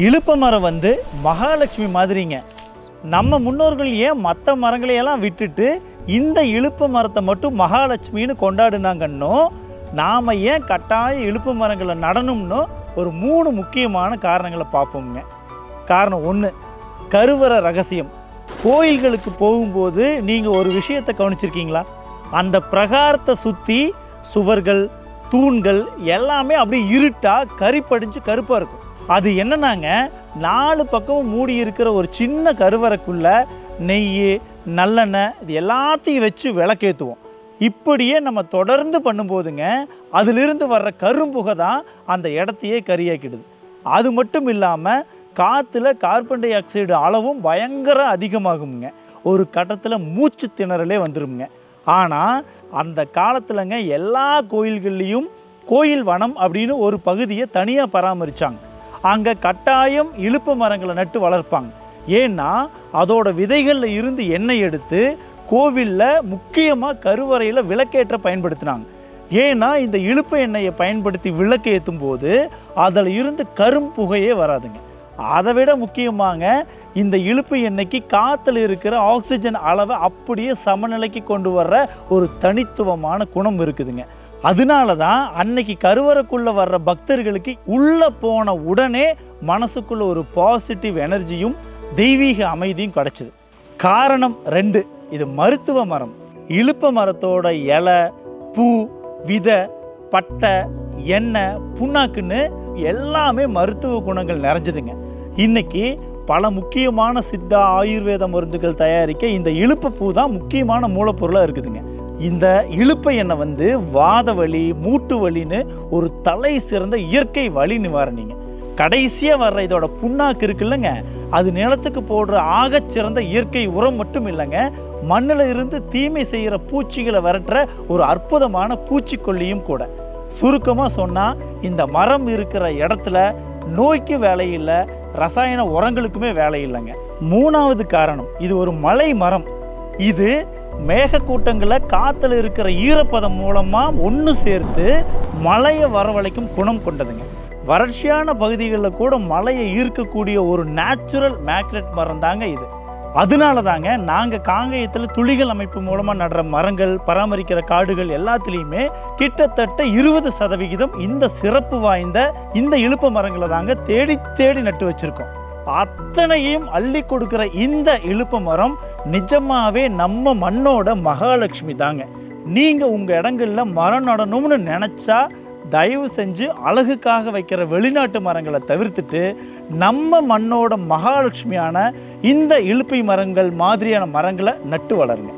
இலுப்ப மரம் வந்து மகாலட்சுமி மாதிரிங்க. நம்ம முன்னோர்கள் ஏன் மற்ற மரங்களையெல்லாம் விட்டுட்டு இந்த இலுப்ப மரத்தை மட்டும் மகாலட்சுமின்னு கொண்டாடுனாங்கன்னோ, நாம் ஏன் கட்டாய இலுப்ப மரங்களை நடணும்னோ ஒரு 3 முக்கியமான காரணங்களை பார்ப்போங்க. காரணம் 1, கருவறை ரகசியம். கோயில்களுக்கு போகும்போது நீங்கள் ஒரு விஷயத்தை கவனிச்சிருக்கீங்களா? அந்த பிரகாரத்தை சுற்றி சுவர்கள், தூண்கள் எல்லாமே அப்படியே இருட்டாக கரிப்படிஞ்சு கருப்பாக இருக்கும். அது என்னன்னாங்க, 4 பக்கமும் மூடி இருக்கிற ஒரு சின்ன கருவறைக்குள்ள நெய், நல்லெண்ணெய் இது எல்லாத்தையும் வச்சு விளக்கேற்றுவோம். இப்படியே நம்ம தொடர்ந்து பண்ணும்போதுங்க, அதிலிருந்து வர்ற கரும்புகை தான் அந்த இடத்தையே கரியாக்கிடுது. அது மட்டும் இல்லாமல் காற்றுல கார்பன் டை ஆக்சைடு அளவும் பயங்கர அதிகமாகுங்க. ஒரு கட்டத்தில் மூச்சு திணறலே வந்துடுங்க. ஆனால் அந்த காலத்துலங்க எல்லா கோயில்கள்லேயும் கோயில் வனம் அப்படின்னு ஒரு பகுதியை தனியாக பராமரித்தாங்க. அங்கே கட்டாயம் இலுப்ப மரங்களை நட்டு வளர்ப்பாங்க. ஏன்னா அதோட விதைகளில் இருந்து எண்ணெய் எடுத்து கோவிலில் முக்கியமாக கருவறையில் விளக்கேற்ற பயன்படுத்தினாங்க. ஏன்னா இந்த இலுப்ப எண்ணெயை பயன்படுத்தி விளக்கு ஏற்றும் போது அதில் இருந்து கரும்புகையே வராதுங்க. அதை விட முக்கியமாங்க, இந்த இலுப்பு எண்ணெய்க்கு காற்றுல இருக்கிற ஆக்சிஜன் அளவை அப்படியே சமநிலைக்கு கொண்டு வர்ற ஒரு தனித்துவமான குணம் இருக்குதுங்க. அதனால தான் அன்னைக்கு கருவறைக்குள்ளே வர்ற பக்தர்களுக்கு உள்ளே போன உடனே மனசுக்குள்ள ஒரு பாசிட்டிவ் எனர்ஜியும் தெய்வீக அமைதியும் கிடச்சிது. காரணம் 2, இது மருத்துவ மரம். இலுப்ப மரத்தோட இலை, பூ, விதை, பட்டை, எண்ணெய், புண்ணாக்குன்னு எல்லாமே மருத்துவ குணங்கள் நிறைஞ்சதுங்க. இன்னைக்கு பல முக்கியமான சித்தா ஆயுர்வேத மருந்துகள் தயாரிக்க இந்த இலுப்ப பூ தான் முக்கியமான மூலப்பொருளாக இருக்குதுங்க. இந்த இலுப்ப எண்ணெய் வந்து வாத வலி, மூட்டு வலின்னு ஒரு தலை சிறந்த இயற்கை வலி நிவாரணிங்க. கடைசியாக வர்ற இதோட புண்ணாக்கு இருக்குல்லங்க, அது நிலத்துக்கு போடுற ஆகச்சிறந்த இயற்கை உரம் மட்டும் இல்லைங்க, மண்ணில் இருந்து தீமை செய்கிற பூச்சிகளை விரட்டுற ஒரு அற்புதமான பூச்சிக்கொல்லியும் கூட. சுருக்கமாக சொன்னால் இந்த மரம் இருக்கிற இடத்துல நோய்க்கு வேலை இல்லை, ரசாயன உரங்களுக்குமே வேலை இல்லைங்க. 3வது காரணம், இது ஒரு மலை மரம். இது மேகக்கூட்டங்களை காற்றுல இருக்கிற ஈரப்பதம் மூலமாக ஒன்று சேர்த்து மழையை வரவழைக்கும் குணம் கொண்டதுங்க. வறட்சியான பகுதிகளில் கூட மழையை ஈர்க்கக்கூடிய ஒரு நேச்சுரல் மேக்னெட் மரம் தாங்க இது. அதனால தாங்க நாங்கள் காங்கேயத்தில் துளிகள் அமைப்பு மூலமாக நடுற மரங்கள், பராமரிக்கிற காடுகள் எல்லாத்துலேயுமே கிட்டத்தட்ட 20% இந்த சிறப்பு வாய்ந்த இந்த இலுப்ப மரங்களை தாங்க தேடி தேடி நட்டு வச்சுருக்கோம். அத்தனையும் அள்ளி கொடுக்குற இந்த இலுப்ப மரம் நிஜமாவே நம்ம மண்ணோட மகாலட்சுமி தாங்க. நீங்கள் உங்கள் இடங்களில் மரம் நடணும்னு நினச்சா தயவு செஞ்சு அழகுக்காக வைக்கிற வெளிநாட்டு மரங்களை தவிர்த்துட்டு நம்ம மண்ணோட மகாலட்சுமியான இந்த இலுப்பை மரங்கள் மாதிரியான மரங்களை நட்டு வளருங்க.